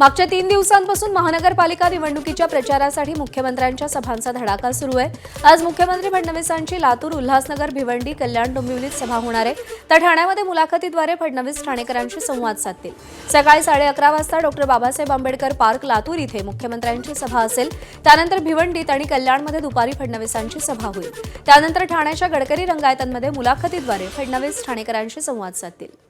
मागच्या 3 दिवसांपासून महानगरपालिका निवडणुकीच्या प्रचारासाठी मुख्यमंत्र्यांच्या सभांचा धडाका सुरू आहे। आज मुख्यमंत्री फडणवीसांची लातूर, उल्हासनगर, भिवंडी, कल्याण, डोंबिवलीत सभा होणार आहे। तर ठाण्यामध्ये मुलाखतीद्वारे फडणवीस ठाणेकरांशी संवाद साधतील। सकाळी 11:30 वाजता डॉ. बाबासाहेब आंबेडकर पार्क लातूर इथे मुख्यमंत्र्यांची सभा असेल। त्यानंतर भिवंडीत आणि कल्याणमध्ये दुपारी फडणवीसांची सभा होईल। त्यानंतर ठाण्याच्या गडकरी रंगायतांमध्ये मुलाखतीद्वारे फडणवीस ठाणेकरांशी संवाद साधतील।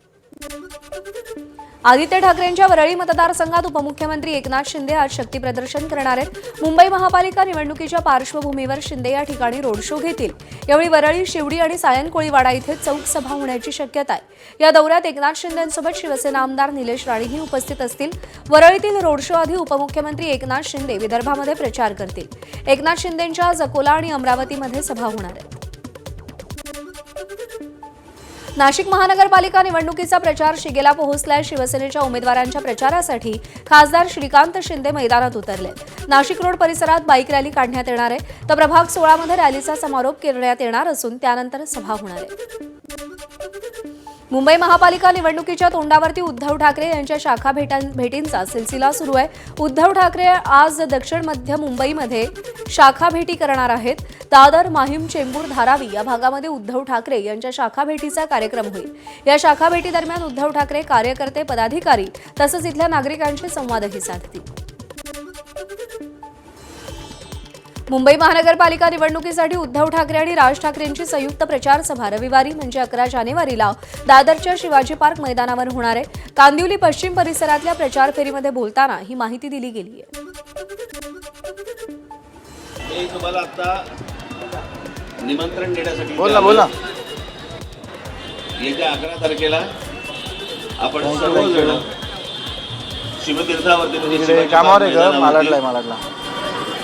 आदित्य ठाकरेंच्या वरळी मतदारसंघात उपमुख्यमंत्री एकनाथ शिंदे आज शक्ती प्रदर्शन करणार आहेत। मुंबई महापालिका निवडणुकीच्या पार्श्वभूमीवर शिंदे या ठिकाणी रोड शो घेतील। यावेळी वरळी, शिवडी आणि सायन कोळीवाडा इथे चौक सभा होण्याची शक्यता आहे। या दौऱ्यात एकनाथ शिंदेंसोबत शिवसेना आमदार निलेश राणेही उपस्थित असतील। वरळीतील रोड शो आधी उपमुख्यमंत्री एकनाथ शिंदे विदर्भामध्ये प्रचार करतील। एकनाथ शिंदेंच्या आज अकोला आणि अमरावतीमध्ये सभा होणार आहेत। नाशिक महानगरपालिका निवडणुकीचा प्रचार शिगेला पोहोचलाय। शिवसेनेच्या उमेदवारांच्या प्रचारासाठी खासदार श्रीकांत शिंदे मैदानात उतरले। नाशिक रोड परिसरात बाईक रॅली काढण्यात येणार आहे। तर प्रभाग 16 मध्ये रॅलीचा समारोप करण्यात येणार असून त्यानंतर सभा होणार आहे। मुंबई महापालिका निवडणुकीच्या तोंडावरती उद्धव ठाकरे यांच्या शाखा भेटींचा सिलसिला सुरू आहे। उद्धव ठाकरे आज दक्षिण मध्य मुंबईमध्ये शाखा भेटी करणार आहेत। दादर, माहीम, चेंबूर, धारावी या भागामध्ये उद्धव ठाकरे यांच्या शाखा भेटीचा कार्यक्रम होईल। या शाखा भेटी दरम्यान उद्धव ठाकरे कार्यकर्ते, पदाधिकारी तसंच इथल्या नागरिकांशी संवादही साधतील। मुंबई महानगरपालिका निवडणुकीसाठी उद्धव ठाकरे आणि राज ठाकरेंची संयुक्त प्रचार सभा रविवारी म्हणजे 11 जानेवारीला दादरच्या शिवाजी पार्क मैदानावर होणार आहे। कांदिवली पश्चिम परिसरातल्या प्रचार फेरीमध्ये बोलताना ही माहिती दिली गेली आहे। मी तुम्हाला आता निमंत्रण देण्यासाठी बोला येत्या 11 तारखेला आपण सर्वजण शिवतीर्थावरती म्हणजे कामावर आहे का? मालाडला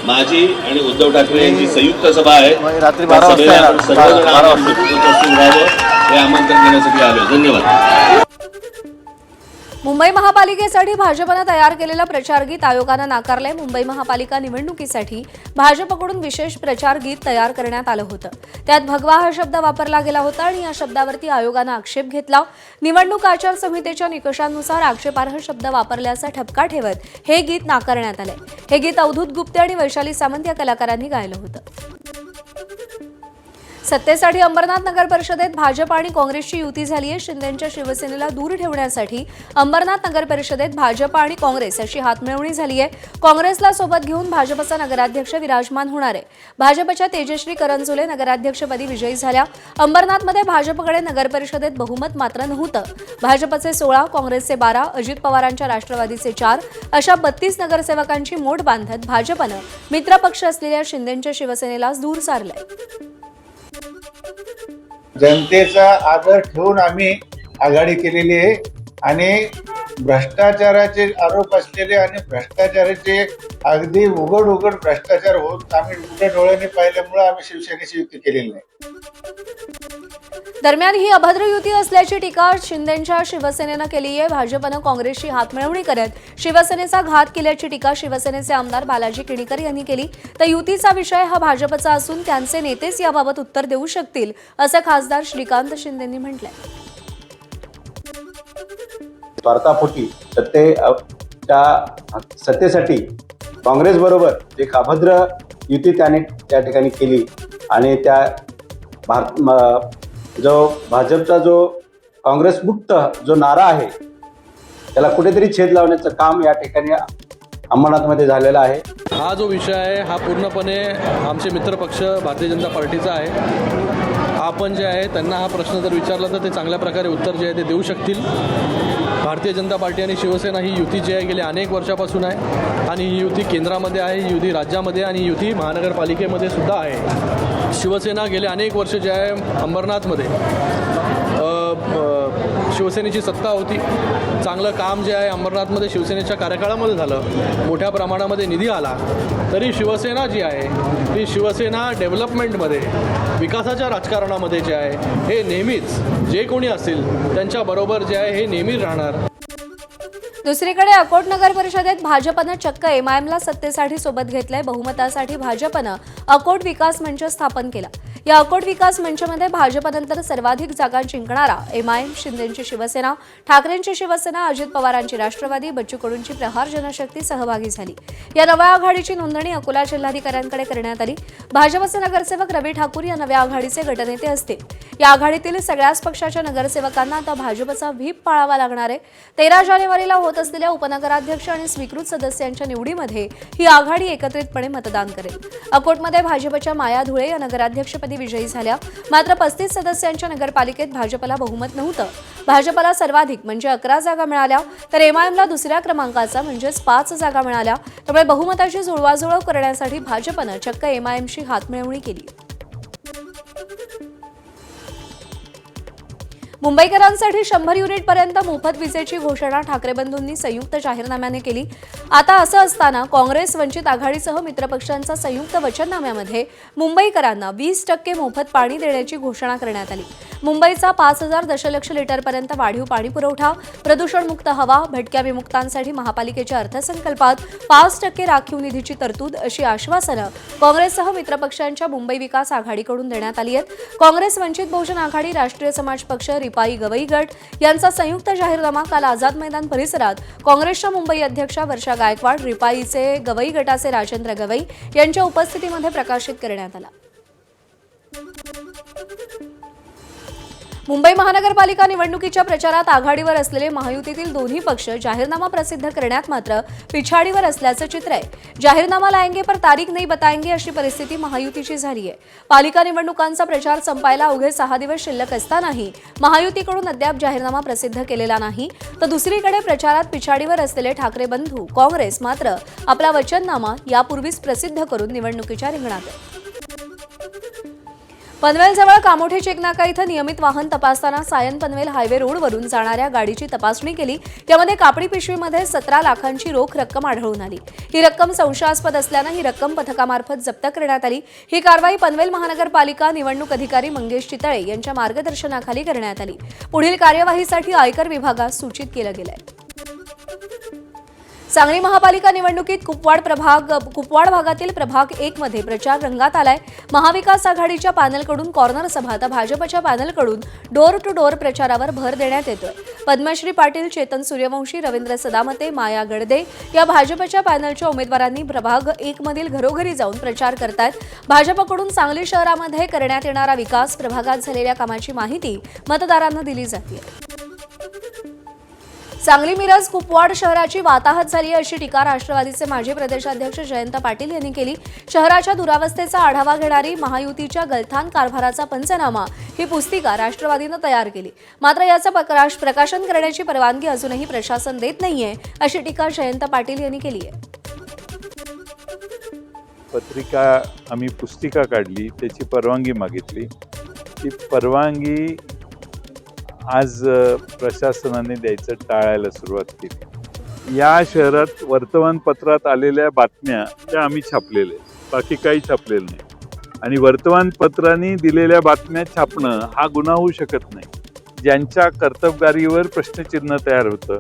माझी आणि उद्धव ठाकरे यांची संयुक्त सभा आहे। रात्री 12 वाजता उपस्थित राहावं हे आमंत्रण देण्यासाठी आलो। धन्यवाद। मुंबई महापालिकेसाठी भाजपनं तयार केलेलं प्रचार गीत आयोगानं नाकारलंय। मुंबई महापालिका निवडणुकीसाठी भाजपकडून विशेष प्रचार गीत तयार करण्यात आलं होतं। त्यात भगवा हा शब्द वापरला गेला होता आणि या शब्दावरती आयोगानं आक्षेप घेतला। निवडणूक आचारसंहितेच्या निकषांनुसार आक्षेपार्ह शब्द वापरल्याचा ठपका ठेवत हे गीत नाकारण्यात आलंय। हे गीत अवधूत गुप्ते आणि वैशाली सामंत या कलाकारांनी गायलं होतं। सत्तेसाठी अंबरनाथ नगर परिषदेत भाजप आणि काँग्रेसची युती झाली आहे। शिंदेंच्या शिवसेनेला दूर ठेवण्यासाठी अंबरनाथ नगर परिषदेत भाजप आणि काँग्रेस अशी हातमिळवणी झाली आहे। काँग्रेसला सोबत घेऊन भाजपचा नगराध्यक्ष विराजमान होणार आहे। भाजपच्या तेजश्री करंजुले नगराध्यक्षपदी विजयी झाल्या। अंबरनाथमध्ये भाजपकडे नगर परिषदेत बहुमत मात्र नव्हतं। भाजपचे 16, काँग्रेसचे 12, अजित पवारांच्या राष्ट्रवादीचे 4 अशा 32 नगरसेवकांची मोठ बांधत भाजपनं मित्रपक्ष असलेल्या शिंदेंच्या शिवसेनेलाच दूर सारलंय। जनतेचा आदर ठेवून आम्ही आघाडी केलेली आहे आणि भ्रष्टाचाराचे आरोप असलेले आणि भ्रष्टाचाराचे अगदी उघड भ्रष्टाचार होत आम्ही उघड्या डोळ्याने पाहिल्यामुळे आम्ही शिवसेनेची युती केलेली नाही। दरम्यान ही अभद्र युती असल्याची टीका शिंदेंच्या शिवसेनेनं केली आहे। भाजपनं काँग्रेसची हातमिळवणी करत शिवसेनेचा घात केल्याची टीका शिवसेनेचे आमदार बालाजी किणीकर यांनी केली। तर युतीचा विषय हा भाजपचा असून त्यांचे नेतेच याबाबत उत्तर देऊ शकतील असं खासदार श्रीकांत शिंदेंनी म्हटलंय। स्वार्थापोटी सत्तेसाठी काँग्रेस बरोबर एक अभद्र युती त्याने त्या ठिकाणी केली आणि त्या जो भाजपचा जो काँग्रेस मुक्त जो नारा आहे त्याला कुठेतरी छेद लावण्याचं काम या ठिकाणी अंबरनाथमध्ये झालेला आहे। हा जो विषय आहे हा पूर्णपणे आमचे मित्रपक्ष भारतीय जनता पार्टीचा आहे। आपण जे आहे त्यांना हा प्रश्न जर विचारला तर ते चांगल्या प्रकारे उत्तर जे आहे ते देऊ शकतील। भारतीय जनता पार्टी आणि शिवसेना ही युती जी आहे गेल्या अनेक वर्षापासून आहे आणि ही युती केंद्रामध्ये आहे, ही युती राज्यामध्ये आणि युती महानगरपालिकेमध्ये सुद्धा आहे। शिवसेना गेले अनेक वर्ष जे आहे अंबरनाथमध्ये शिवसेनेची सत्ता होती। चांगलं काम जे आहे अंबरनाथमध्ये शिवसेनेच्या कार्यकाळामध्ये झालं, मोठ्या प्रमाणामध्ये निधी आला। तरी शिवसेना जी आहे ती शिवसेना डेव्हलपमेंटमध्ये, विकासाच्या राजकारणामध्ये जे आहे हे नेहमीच जे कोणी असेल त्यांच्याबरोबर जे आहे हे नेहमी राहणार। दुसरीकडे अकोट नगर परिषदेत भाजपनं चक्क एमआयएमला सत्तेसाठी सोबत घेतलंय। बहुमतासाठी भाजपनं अकोट विकास मंच स्थापन केला। या अकोट विकास मंचमध्ये भाजपनंतर सर्वाधिक जागा जिंकणारा एमआयएम, शिंदेंची शिवसेना, ठाकरेंची शिवसेना, अजित पवारांची राष्ट्रवादी, बच्चू कडूंची प्रहार जनशक्ती सहभागी झाली. या नव्या आघाडीची नोंदणी अकोला जिल्हाधिकाऱ्यांकडे करण्यात आली. भाजपचे नगरसेवक रवी ठाकूर या नव्या आघाडीचे गटनेते असतील. या आघाडीतील सगळ्याच पक्षाच्या नगरसेवकांना आता भाजपचा व्हीप पाळावा लागणार आहे. 13 जानेवारीला होत असलेल्या उपनगराध्यक्ष आणि स्वीकृत सदस्यांच्या निवडीमध्ये ही आघाडी एकत्रितपणे मतदान करेल. अकोटमध्ये भाजपच्या माया धुळे या नगराध्यक्षपदी विजयी झाल्या. मात्र 35 सदस्यांच्या नगरपालिकेत भाजपला बहुमत नव्हतं. भाजपला सर्वाधिक म्हणजे 11 जागा मिळाल्या, तर एमआयएमला दुसऱ्या क्रमांकाचा म्हणजेच 5 जागा मिळाल्या. त्यामुळे बहुमताची जुळवाजुळव करण्यासाठी भाजपनं चक्क एमआयएमशी हातमिळवणी केली. मुंबईकरांसाठी 100 युनिटपर्यंत मोफत विजेची घोषणा ठाकरे बंधूंनी संयुक्त जाहीरनाम्याने केली. आता असं असताना काँग्रेस, वंचित आघाडीसह मित्रपक्षांच्या संयुक्त वचननाम्यामध्ये मुंबईकरांना 20% मोफत पाणी देण्याची घोषणा करण्यात आली. मुंबईचा 5000 दशलक्ष लिटरपर्यंत वाढीव पाणी पुरवठा, प्रदूषणमुक्त हवा, भटक्या विमुक्तांसाठी महापालिकेच्या अर्थसंकल्पात 5% राखीव निधीची तरतूद अशी आश्वासनं काँग्रेससह मित्रपक्षांच्या मुंबई विकास आघाडीकडून देण्यात आली आहेत. काँग्रेस, वंचित बहुजन आघाडी, राष्ट्रीय समाज पक्ष, रिपाई गवई गट यांचा संयुक्त जाहीरनामा काल आझाद मैदान परिसरात काँग्रेसच्या मुंबई अध्यक्षा वर्षा गायकवाड, रिपाईचे गवई गटाचे राजेंद्र गवई यांच्या उपस्थितीमध्ये प्रकाशित करण्यात आला. मुंबई महानगरपालिका निवडणुकीच्या प्रचारात आघाडीवर असलेले महायुतीतील दोन्ही पक्ष जाहीरनामा प्रसिद्ध करण्यात मात्र पिछाडीवर असल्याचं चित्र आहे. जाहीरनामा लाएंगे पर तारीख नहीं बताएंगे अशी परिस्थिती महायुतीची झाली आहे. पालिका निवडणुकांचा प्रचार संपायला अवघे 6 दिवस शिल्लक असतानाही महायुतीकडून अद्याप जाहीरनामा प्रसिद्ध केलेला नाही. तर दुसरीकडे प्रचारात पिछाडीवर असलेले ठाकरे बंधू काँग्रेस मात्र आपला वचननामा यापूर्वीच प्रसिद्ध करून निवडणुकीच्या रिंगणात आहे. पनवेलजवळ कामोठे चेकनाका इथं नियमित वाहन तपासताना सायन पनवेल हायवे रोडवरून जाणाऱ्या गाडीची तपासणी केली. त्यामध्ये कापडी पिशवीमध्ये 17 लाखांची रोख रक्कम आढळून आली. ही रक्कम संशयास्पद असल्यानं ही रक्कम पथकामार्फत जप्त करण्यात आली. ही कारवाई पनवेल महानगरपालिका निवडणूक अधिकारी मंगेश चितळे यांच्या मार्गदर्शनाखाली करण्यात आली. पुढील कार्यवाहीसाठी आयकर विभागास सूचित केलं गेलंय. सांगली महापालिका निवडणुकीत कुपवाड भागातील प्रभाग 1 मध्ये प्रचार रंगात आलाय. महाविकास आघाडीच्या पॅनलकडून कॉर्नर सभा तर भाजपच्या पॅनलकडून डोर टू डोर प्रचारावर भर देण्यात येतोय. पद्मश्री पाटील, चेतन सूर्यवंशी, रवींद्र सदामते, माया गडदे या भाजपच्या पॅनलच्या उमेदवारांनी प्रभाग 1 मधील घरोघरी जाऊन प्रचार करतायत. भाजपकडून सांगली शहरामध्ये करण्यात येणारा विकास, प्रभागात झालेल्या कामाची माहिती मतदारांना दिली जाते. सांगली मिरज कुपवाड शहराची वाताहत झाली अशी टीका राष्ट्रवादीचे माजी प्रदेशाध्यक्ष जयंत पाटील यांनी केली. शहराच्या दुरावस्थेचा आढावा घेणारी महायुतीच्या गलथान कारभाराचा पंचनामा ही पुस्तिका राष्ट्रवादीनं तयार केली. मात्र याचं प्रकाशन करण्याची परवानगी अजूनही प्रशासन देत नाहीये अशी टीका जयंत पाटील यांनी केली आहे. पत्रिका आम्ही पुस्तिका काढली, त्याची परवानगी मागितली. ती परवानगी आज प्रशासनाने द्यायचं टाळायला सुरुवात केली. या शहरात वर्तमानपत्रात आलेल्या बातम्या त्या आम्ही छापलेल्या आहेत, बाकी काही छापलेलं नाही. आणि वर्तमानपत्रांनी दिलेल्या बातम्या छापणं हा गुन्हा होऊ शकत नाही. ज्यांच्या कर्तबगारीवर प्रश्नचिन्ह तयार होतं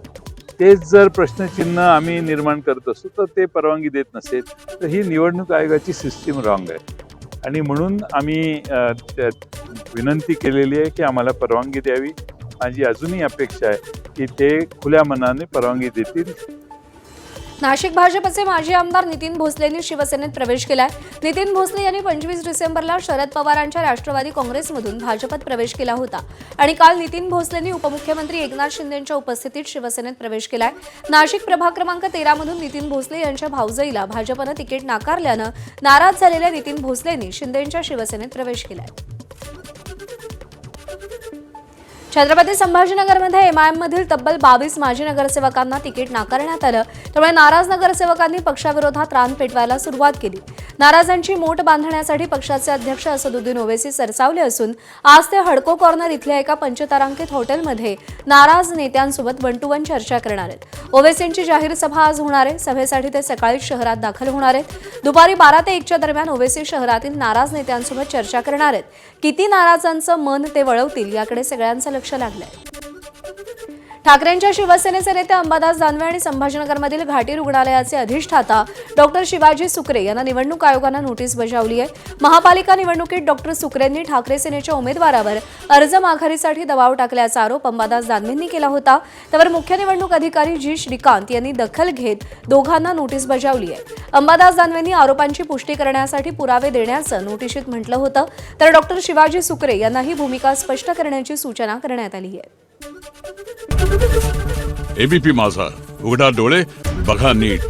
तेच जर प्रश्नचिन्ह आम्ही निर्माण करत असू तर ते परवानगी देत नसेल तर ही निवडणूक आयोगाची सिस्टीम रॉंग आहे. आणि म्हणून आम्ही विनंती केलेली आहे की आम्हाला परवानगी द्यावी. माझी अजूनही अपेक्षा आहे की ते खुल्या मनाने परवानगी देतील. नाशिक भाजपचे माजी आमदार नितीन भोसलेंनी शिवसेनेत प्रवेश केलाय. नितीन भोसले यांनी 25 डिसेंबरला शरद पवारांच्या राष्ट्रवादी काँग्रेसमधून भाजपत प्रवेश केला होता आणि काल नितीन भोसलेंनी उपमुख्यमंत्री एकनाथ शिंदेंच्या उपस्थितीत शिवसेनेत प्रवेश केलाय. नाशिक प्रभाग क्रमांक 13 मधून नितीन भोसले यांच्या भाऊजाईला भाजपनं तिकीट नाकारल्यानं नाराज झालेल्या नितीन भोसलेंनी शिंदेंच्या शिवसेनेत प्रवेश केलाय. छत्रपती संभाजीनगरमध्ये एमआयएममधील तब्बल 22 माजी नगरसेवकांना तिकीट नाकारण्यात आलं. त्यामुळे नाराज नगरसेवकांनी पक्षाविरोधात रान पेटवायला सुरुवात केली. नाराजांची मोट बांधण्यासाठी पक्षाचे अध्यक्ष असदुद्दीन ओवेसी सरसावले असून आज ते हडको कॉर्नर इथल्या एका पंचतारांकित हॉटेलमध्ये नाराज नेत्यांसोबत 1 to 1 चर्चा करणार आहेत. ओवेसींची जाहीर सभा आज होणार आहे. सभेसाठी ते सकाळी शहरात दाखल होणार आहेत. दुपारी 12 ते 1च्या दरम्यान ओवेसी शहरातील नाराज नेत्यांसोबत चर्चा करणार आहेत. किती नाराजांचं मन ते वळवतील याकडे सगळ्यांचं लक्ष लागलंय. ठाकरेंच्या शिवसेनेचे नेते अंबादास दानवे आणि संभाजीनगरमधील घाटी रुग्णालयाचे अधिष्ठाता डॉक्टर शिवाजी सुकरे यांना निवडणूक आयोगानं नोटीस बजावली आहे. महापालिका निवडणुकीत डॉक्टर सुकरेंनी ठाकरे सेनेच्या उमेदवारावर अर्ज माघारीसाठी दबाव टाकल्याचा आरोप अंबादास दानवेंनी केला होता. त्यावर मुख्य निवडणूक अधिकारी जी श्रीकांत यांनी दखल घेत दोघांना नोटीस बजावली आहे. अंबादास दानवेंनी आरोपांची पुष्टी करण्यासाठी पुरावे देण्याचं नोटिशीत म्हटलं होतं, तर डॉक्टर शिवाजी सुकरे यांना ही भूमिका स्पष्ट करण्याची सूचना करण्यात आली आहे. एबीपी माझा, उघडा डोळे बघा नीट.